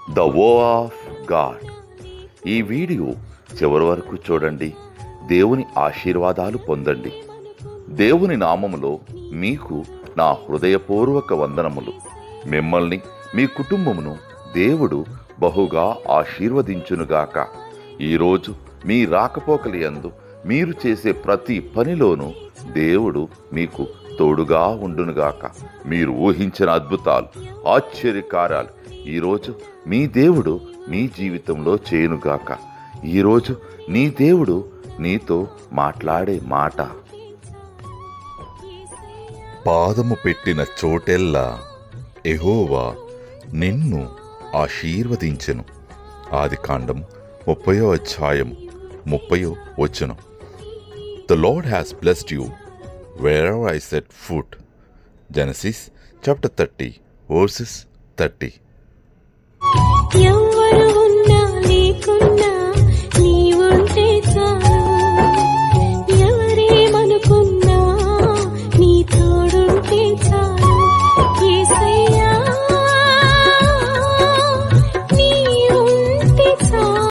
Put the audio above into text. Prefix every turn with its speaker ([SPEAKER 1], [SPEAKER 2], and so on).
[SPEAKER 1] The వో of God. ఈ video చివరి వరకు చూడండి. దేవుని ఆశీర్వాదాలు పొందండి. దేవుని నామములో మీకు నా హృదయపూర్వక వందనములు. మిమ్మల్ని మీ కుటుంబమును దేవుడు బహుగా ఆశీర్వదించునుగాక. ఈరోజు మీ రాకపోకలి యందు మీరు చేసే ప్రతి పనిలోనూ దేవుడు మీకు తోడుగా ఉండునుగాక. మీరు ఊహించిన అద్భుతాలు, ఆశ్చర్యకార్యాలు ఈరోజు మీ దేవుడు మీ జీవితంలో చేయునుగాక. ఈరోజు నీ దేవుడు నీతో మాట్లాడే మాట,
[SPEAKER 2] పాదము పెట్టిన చోటెల్లా యెహోవా నిన్ను ఆశీర్వదించెను. ఆదికాండము 30వ అధ్యాయము 30వ వచనం. The Lord has blessed you wherever I set foot. Genesis chapter 30 verses 30.